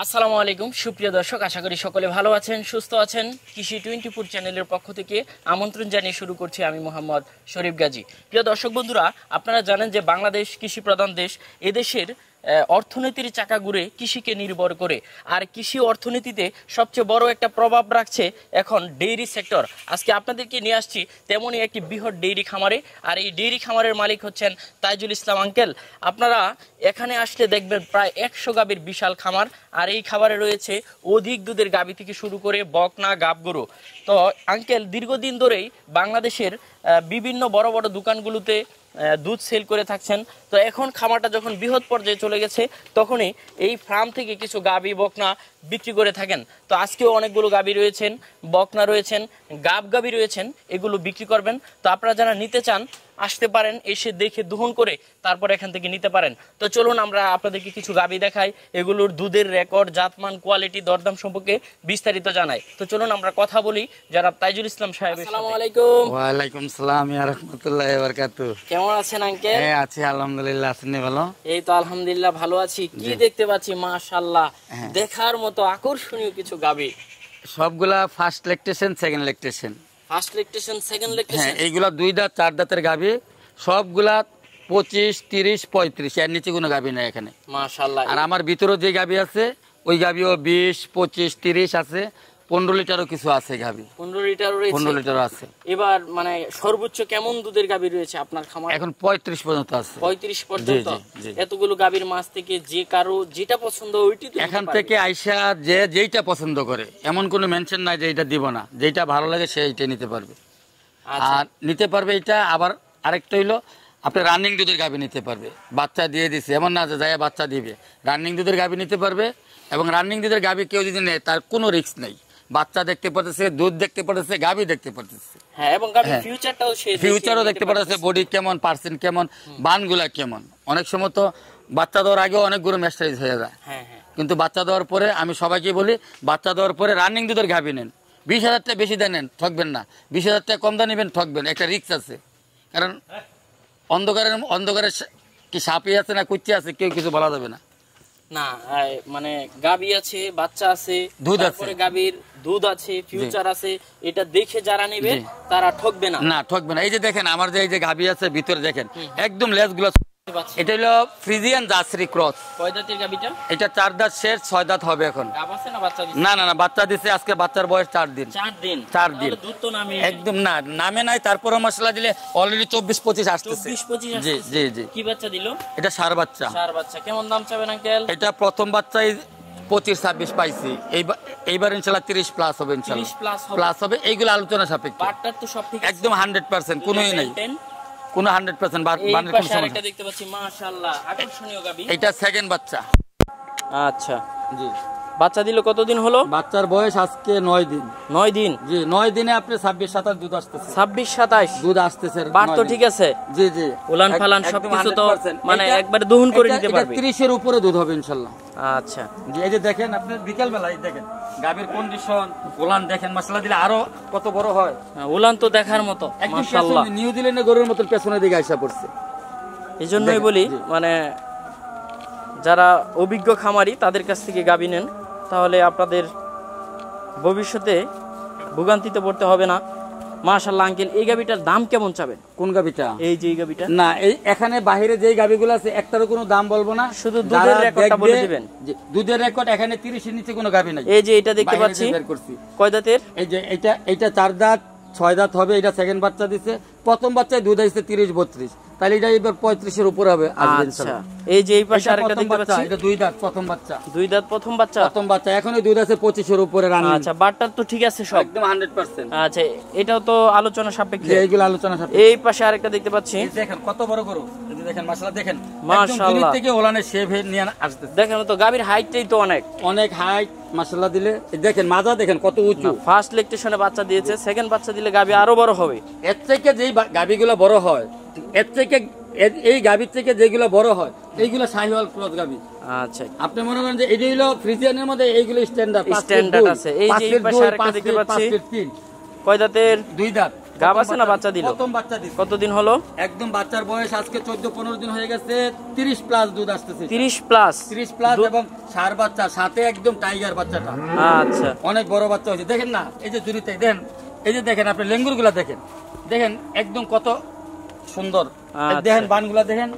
আসসালামু আলাইকুম সুপ্রিয় দর্শক, আশা করি সকলে ভালো আছেন, সুস্থ আছেন। কৃষি 24 চ্যানেলের পক্ষ থেকে আমন্ত্রণ জানিয়ে শুরু করছি আমি মোহাম্মদ শরীফ গাজী। প্রিয় দর্শক বন্ধুরা, আপনারা জানেন যে বাংলাদেশ কৃষি প্রধান দেশ। এদেশের অর্থনীতির চাকা ঘুরে কৃষিকে নির্ভর করে। আর কৃষি অর্থনীতিতে সবচেয়ে বড় একটা প্রভাব রাখছে এখন ডেইরি সেক্টর। আজকে আপনাদেরকে নিয়ে আসছি তেমনই একটি বৃহৎ ডেইরি খামারে। আর এই ডেইরি খামারের মালিক হচ্ছেন তাইজুল ইসলাম আঙ্কেল। আপনারা এখানে আসলে দেখবেন প্রায় 100 গাভীর বিশাল খামার। আর এই খামারে রয়েছে অধিক দুধের গাভী থেকে শুরু করে বকনা গাবগরু। তো আঙ্কেল দীর্ঘদিন ধরেই বাংলাদেশের বিভিন্ন বড় বড় দোকানগুলোতে দুধ সেল করে থাকছেন। তো এখন খামারটা যখন বৃহৎ পর্যায়ে চলে গেছে, তখনই এই ফার্ম থেকে কিছু গাভী বকনা বিক্রি করে থাকেন। তো আজকেও অনেকগুলো গাভী রয়েছেন, বকনা রয়েছেন, গাভী রয়েছেন, এগুলো বিক্রি করবেন। তো আপনারা যারা নিতে চান আসতে পারেন, এসে দেখে দহন করে তারপর এখান থেকে নিতে পারেন। তো চলুন আমরা আপনাদেরকে কিছু গাভী দেখাই, এগুলোর দুধের রেকর্ড, জাতমান, কোয়ালিটি, দরদাম সম্পর্কে বিস্তারিত জানাই। তো চলুন আমরা কথা বলি যারা তাইজুল ইসলাম সাহেব। আসসালামু আলাইকুম। ওয়ালাইকুম সালাম ইয়া রাহমাতুল্লাহি ওয়া বারাকাতুহু। কেমন আছেন আঙ্কেল? হ্যাঁ আছি আলহামদুলিল্লাহ। আপনি ভালো? এই তো আলহামদুলিল্লাহ ভালো আছি। কি দেখতে পাচ্ছি মাশাআল্লাহ, দেখার মতো আকর্ষণীয় কিছু গাভী। সবগুলা first lactation, second lactation. First lactation, second lactation. হ্যাঁ, এইগুলা 2 দাঁত 4 দাঁতের গাভী। সবগুলা 25, 30, 35, এর নিচে কোনো গাভী নাই এখানে মাশাআল্লাহ। আর আমার ভিতরে যে গাভী আছে ওই গাভীও 20, 25, 30 আছে। 15 লিটারও কিছু আছে গাভী। 15 লিটারও রয়েছে। 15 লিটারও আছে। এবার মানে সর্বোচ্চ কেমন দুধের গাভী রয়েছে আপনার খামারে? এখন 35 পর্যন্ত আছে। 35 পর্যন্ত। এতগুলো গাভীর মাছ থেকে যে কারো যেটা পছন্দ ওইটি তো এখান থেকে আইসা যে যেইটা পছন্দ করে, এমন কোনো মেনশন নাই যে এটা দিব না। যেটা ভালো লাগে সে এইটা নিতে পারবে। আর নিতে পারবে এটা। আবার আরেকটা হইলো আপনি রানিং দুধের গাভী নিতে পারবে। বাচ্চা দিয়ে দিছে এমন না যে যায় বাচ্চা দিবে। রানিং দুধের গাভী নিতে পারবে। এবং রানিং দুধের গাভী কেউ যদি নেয় তার কোনো রিস্ক নেই। বাচ্চা দেখতে পারতেছে, দুধ দেখতে পারতেছে, গাভী দেখতে পারতেছে। হ্যাঁ, এবং গাভীর ফিউচারটাও সে ফিউচারও দেখতে পারতেছে, বডি কেমন, পার্সেন্ট কেমন, বানগুলা কেমন। অনেক সময় তো বাচ্চা দেওয়ার আগে অনেক গরু ম্যাস্টারাইজ হয়ে যায়। হ্যাঁ হ্যাঁ। কিন্তু বাচ্চা দেওয়ার পরে আমি সবাইকে বলি, বাচ্চা দেওয়ার পরে রানিং দুধের গাভী নেন। 20,000 টাকা বেশি দেন, ঠকবেন না। 20,000 টাকা কম দাম নেবেন, ঠকবেন। একটা রিস্ক আছে, কারণ অন্ধকারে কি সাপই আছে না কুচ্চি আছে কেউ কিছু বলা যাবে না। না মানে গাভী আছে, বাচ্চা আছে, দুধ আছে, তারপরে গাভীর দুধ আছে, ফিউচার আছে। এটা দেখে যারা নেবে তারা ঠকবে না। না, ঠকবে না। এই যে দেখেন আমার যে এই যে গাভী আছে ভিতরে দেখেন একদম লেজগুলো। এটা হলো ফ্রিজিয়ান জার্সি ক্রস। কয় দাঁতের গাভীটা? এটা 4 দাঁত শেষ, 6 দাঁত হবে এখন। গাব আছে না বাচ্চা দিছে? না না না, বাচ্চা দিছে আজকে। বাচ্চার বয়স 4 দিন। 4 দিন। 4 দিন। দুধ তো নামে একদম না নামে নাই। তারপরে মশলা দিলে অলরেডি 24-25 আসতেছে। 24-25 জি আসছে। জি জি। কি বাচ্চা দিল? এটা ষাঁড় বাচ্চা। ষাঁড় বাচ্চা। কেমন দাম চাবেন আঙ্কেল? এটা প্রথম বাচ্চাই 25-26 পাইছি। এইবার ইনশাআল্লাহ 30 প্লাস হবে। ইনশাআল্লাহ 30 প্লাস হবে। এইগুলো আলোচনা সাপেক্ষে। বাটটার তো সব ঠিক আছে একদম 100%, কোনোই নাই, কোনো 100% এই বানের কোনো পাশে সমস্যা। আরেকটা দেখতে পাচ্ছি মাশাআল্লাহ আকর্ষণীয় গাভী। এটা সেকেন্ড বাচ্চা। আচ্ছা জি। বাচ্চা দিল কতদিন হলো? বাচ্চার বয়স আজকে 9 দিন। 9 দিন। জি, 9 দিনে আপনি 26-27 দুধ আসতেছে। 26-27 দুধ আসতেছে। বাট তো ঠিক আছে? জি জি। উলান ফালান সবকিছু তো মানে একবারে দহন করে নিতে পারবে। 30 এর উপরে দুধ হবে ইনশাআল্লাহ। আচ্ছা। জি, এই যে দেখেন আপনি বিকেল বেলায় দেখেন গাভীর কন্ডিশন, উলান দেখেন, মশলা দিলে আরো কত বড় হয়। উলান তো দেখার মতো মাশাআল্লাহ। নিউজিল্যান্ডের গরুর মতো পেছনের দিকে আইসা পড়ছে। এইজন্যই বলি মানে যারা অভিজ্ঞ খামারি তাদের কাছ থেকে গাভী নেন, তাহলে আপনাদের ভবিষ্যতে ভোগান্তিতে পড়তে হবে না। মাশাআল্লাহ আঙ্কেল, এই গাভীটার দাম কেমন চাবেন? কোন গাভীটা? এই যে এই গাভীটা। না, এই এখানে বাইরে যে গাভীগুলো আছে একটারও কোনো দাম বলবো না, শুধু দুধের রেকর্ডটা বলে দিবেন। জি, দুধের রেকর্ড এখানে 30 এর নিচে কোনো গাভী নাই। এই যে এটা দেখতে পাচ্ছি কয় দাঁতের? এই যে এটা 4 দাঁত 6 দাঁত হবে। এটা সেকেন্ড বাচ্চা দিছে। প্রথম বাচ্চায় দুধ আইছে 30-32, তাহলে এটা এবার 35 এর উপরে হবে আসবে ইনশাআল্লাহ। এই যে এই পাশে আরেকটা দেখতে পাচ্ছি, এটা 2 দাঁত প্রথম বাচ্চা। 2 দাঁত প্রথম বাচ্চা। প্রথম বাচ্চা এখনই দুধ আছে 25 এর উপরে রানিং। আচ্ছা, বাটটার তো ঠিক আছে সব একদম 100%। আচ্ছা, এটাও তো আলোচনা সাপেক্ষে। এইগুলো আলোচনা সাপেক্ষে। এই পাশে আরেকটা দেখতে পাচ্ছি, এই দেখেন কত বড় গরু। এই যে দেখেন মাশাআল্লাহ, দেখেন মাশাআল্লাহ একদম থেকে ওলানে শেভ নিয়ে আসতেছে। দেখেন তো গাভীর হাইটটাই তো অনেক হাইট মাশাআল্লাহ দিলে। দেখেন মাজা দেখেন কত উঁচু। ফার্স্ট ল্যাকটেশনে বাচ্চা দিয়েছে, সেকেন্ড বাচ্চা দিলে গাভী আরো বড় হবে। এর থেকে যেই গাভীগুলো বড় হয়, এর থেকে এই গাভীর থেকে যেগুলো বড় হয় এইগুলো শাহিওয়াল ক্রস গাভী। আচ্ছা, আপনি মনে করেন যে এই হলো ফ্রিজিয়ানের মধ্যে এইগুলো স্ট্যান্ডার্ড আছে। এই যে এই পাশে আরেকটা দেখতে পাচ্ছি, কয় দাঁতের? 2 দাঁত। গাব আছে না বাচ্চা দিল? প্রথম বাচ্চা দিছে। কতদিন হলো? একদম বাচ্চার বয়স আজকে 14-15 দিন হয়ে গেছে। 30 প্লাস দুধ আসতেছে। 30 প্লাস 30 প্লাস এবং ষাঁড় বাচ্চা, সাথে একদম টাইগার বাচ্চাটা। আচ্ছা, অনেক বড় বাচ্চা হয়েছে। দেখেন না, এই যে জুড়িতে দেখেন, এই যে দেখেন আপনি লেঙ্গুরগুলা দেখেন, দেখেন একদম কত সুন্দর। আচ্ছা। দেখেন বানগুলা দেখেন,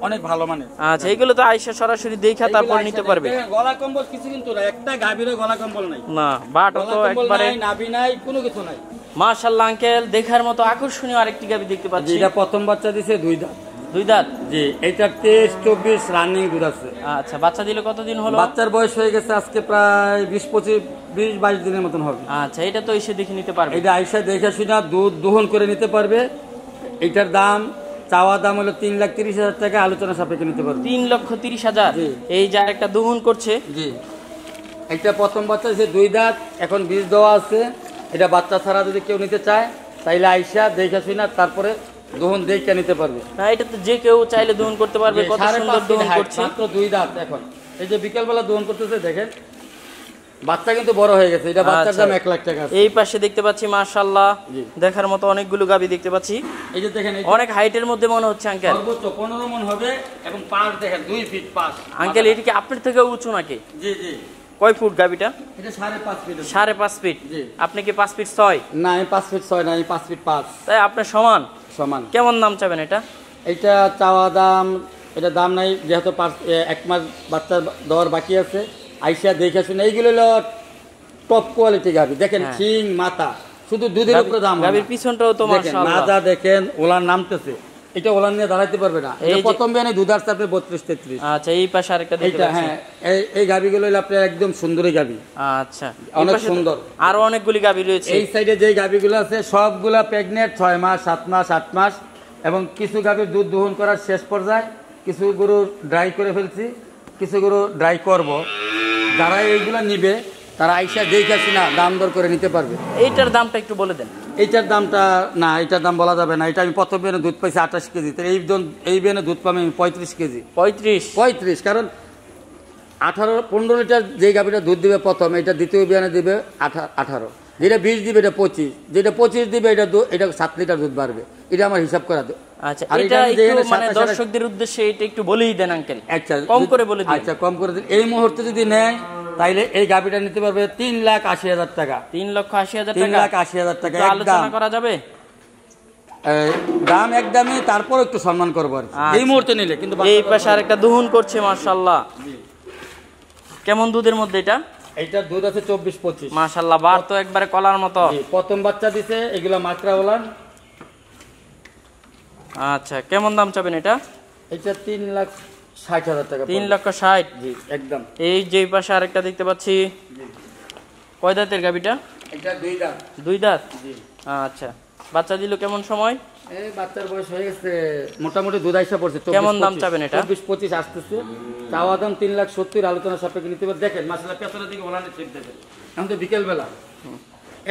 অনেক ভালো মানের। আচ্ছা, এইগুলো তো আয়সা সরাসরি দেখা তারপর নিতে পারবে। দেখেন, গলা কম্বল কিছু কিন্তু না, একটা গাভীরও গলা কম্বল নাই। না, বাট গলা তো কম্বল একবারে নাই, নাভি নাই, কোনো কিছু নাই। মাশাআল্লাহ আঙ্কেল, দেখার মতো আকর্ষণীয় আরেকটি গাবি দেখতে পাচ্ছি। এটা প্রথম বাচ্চা দিছে 2 দাঁত। 2 দাঁত। জি, এটা 23-24 রানিং দুধ আছে। আচ্ছা, বাচ্চা দিলে কতদিন হলো? বাচ্চার বয়স হয়ে গেছে আজকে প্রায় 20-22 দিনের মতন হবে। আচ্ছা, এটা তো এসে দেখে নিতে পারবে। এটা আইসা দেখে শুনে দুধ দহন করে নিতে পারবে। এটার দাম চাওয়া দাম হলো 3,30,000 টাকা, আলোচনা সাপেক্ষে নিতে পারবে। 3,30,000। জি। এই যে একটা দহন করছে। জি, এটা প্রথম বাচ্চা দিছে 2 দাঁত, এখন বীজ দেওয়া আছে। এটা বাচ্চা ছাড়া যদি কেউ নিতে চায় তাইলে আইসা দেখে শুনে তারপরে দহন দেখে নিতে পারবে। না, এটা তো যে কেউ চাইলে দহন করতে পারবে। কত 5.5 সুন্দর ফিট দহন হাইট, করছে। মাত্র 2 দাঁত। এখন এই যে বিকেলবেলা দহন করতেছে, দেখেন বাচ্চা কিন্তু বড় হয়ে গেছে। এটা বাচ্চার আচ্ছা। দাম 1 লাখ টাকা আছে। এই পাশে দেখতে পাচ্ছি মাশাআল্লাহ, জি। দেখার মতো অনেকগুলো গাবি দেখতে পাচ্ছি। এই যে দেখেন, এই অনেক হাইটের মধ্যে মনে হচ্ছে আঙ্কেল। সর্বোচ্চ 15 মণ হবে এবং পাঁচ দেখেন 2 ফিট 5। আঙ্কেল, এটা কি আপনার থেকে উঁচু নাকি? জি জি, কয় ফুট গাবিটা? এটা 5.5 ফিট। 5.5 ফিট। জি। আপনি কি 5 ফিট 6? না, আমি 5 ফিট 6 না, আমি 5 ফিট 5 তাই আপনার সমান। সমান। কেমন দাম চাবেন এটা? এটা চাওয়া দাম, এটা দাম নাই, যেহেতু 1 মাস বাচ্চা দেওয়ার বাকি আছে। আইসা দেখে শুনে, এইগুলো হলো টপ কোয়ালিটি গাভি। দেখেন হ্যাঁ। শিং মাথা, শুধু দুধের উপরে দাম হয় না। গাবির পিছনটাও তো দেখেন মাশাআল্লাহ। মাজা দেখেন, ওলান নামতেছে। এটা ওলান নিয়ে দাঁড়াইতে পারবে না। এই এটা যে- প্রথম বিয়ানে দুধ আসছে আপনি 32-33। আচ্ছা, এই পাশে আরেকটা দেখতে এইটা পাচ্ছি। হ্যাঁ, এই গাভিগুলো হলো আপনার একদম সুন্দরী গাভি। আচ্ছা, অনেক এই পাশে তো সুন্দর। আরো অনেকগুলি গাবি রয়েছে। এই সাইডে যে গাভিগুলো আছে সবগুলা প্রেগনেন্ট, 6 মাস 7 মাস 8 মাস, এবং কিছু গাভির দুধ দহন করার শেষ পর্যায়ে, কিছু গরু ড্রাই করে ফেলছি, কিছু গরু ড্রাই করব। যারা এইগুলা নিবে তারা আইসা দেখে না দাম দর করে নিতে পারবে। এইটার দামটা একটু বলে দেন। এইটার দামটা না, এইটার দাম বলা যাবে না। এটা আমি প্রথম বিয়ানে দুধ পাইছি 28 কেজি, তো এই বিয়ানে দুধ পাবো আমি 35 কেজি। 35। কারণ 18-15 লিটার যে গাভিটা দুধ দিবে প্রথম, এটা দ্বিতীয় বিয়ানে দিবে 18, যেটা 20 দিবে এটা 25, যেটা 25 দিবে এটা 7 লিটার দুধ বাড়বে। এটা আমার হিসাব করা। আচ্ছা, আর এটা এখানে একটু যেখানে মানে 27 দর্শকদের উদ্দেশ্যে এটা একটু বলেই দেন আঙ্কেল। আচ্ছা, কম করে বলে দিন। আচ্ছা, কম করে দিন। এই মুহূর্তে যদি নেয় তাইলে এই গাভিটা নিতে পারবে 3,80,000 টাকা। 3,80,000 টাকা। 3,80,000 টাকা একটু আলোচনা একদম করা যাবে? দাম একদমই, তারপর একটু সম্মান করবো আর কি। আচ্ছা। এই মুহূর্তে নিলে কিন্তু এই পাশে আরেকটা দহন করছে মাশাআল্লাহ। কেমন দুধের মধ্যে এটা? এইটার দুধ আছে 24-25। মাশাআল্লাহ, বার তো একবারে কলার মতো। জি, প্রথম বাচ্চা দিছে। এগুলা মাত্রা ওলান। আচ্ছা, কেমন দাম চাবেন এটা? এটা 3,60,000 টাকা। 3,60,000। জি, একদম। এই যে পাশে আরেকটা দেখতে পাচ্ছি। জি, কয় দাঁতের গাবিটা? এটা 2 দাঁত। 2 দাঁত। জি, আচ্ছা, বাচ্চা দিল কেমন সময়? এই বাচ্চার বয়স হয়ে গেছে মোটামুটি দুধ আইসা পড়ছে। কেমন দাম চাবেন এটা? 24-25 আসতেছে। চাওয়া দাম 3,70,000, আলোচনা সাপেক্ষে নিতে পারে। দেখেন মাসাল্লাহ, পেছনের দিকে ওলানের ঠিক দেখেন। এখন তো বিকেল বেলা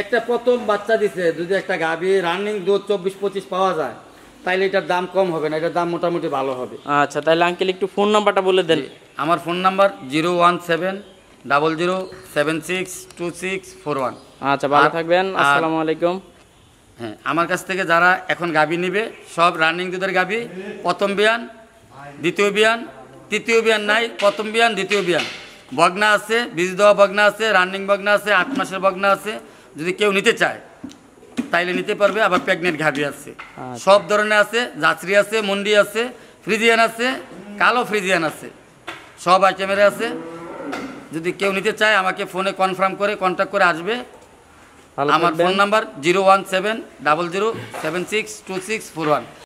একটা প্রথম বাচ্চা দিছে, যদি একটা গাভী রানিং দুধ 24-25 পাওয়া যায় তাইলে এটার দাম কম হবে না, এটার দাম মোটামুটি ভালো হবে। আচ্ছা, তাহলে আঙ্কেল একটু ফোন নাম্বারটা বলে দেন। আমার ফোন নাম্বার 01700762641। আচ্ছা, ভালো আর- থাকবেন। আর- আসসালামু আলাইকুম। হ্যাঁ, আমার কাছ থেকে যারা এখন গাভী নিবে সব রানিং দুধের গাভী। প্রথম বিয়ান, দ্বিতীয় বিয়ান, তৃতীয় বিয়ান নাই, প্রথম বিয়ান, দ্বিতীয় বিয়ান। বগনা আছে, বীজ দেওয়া বগনা আছে, রানিং বগনা আছে, 8 মাসের বগনা আছে। যদি কেউ নিতে চায় তাইলে নিতে পারবে। আবার প্রেগনেন্ট গাভী আছে, সব ধরনের আছে। জাচরি আছে, মন্ডি আছে, ফ্রিজিয়ান আছে, কালো ফ্রিজিয়ান আছে, সব আইটেমের আছে। যদি কেউ নিতে চায় আমাকে ফোনে কনফার্ম করে কন্ট্যাক্ট করে আসবে। ভালো আমার থাকবেন। Phone number 01700762641।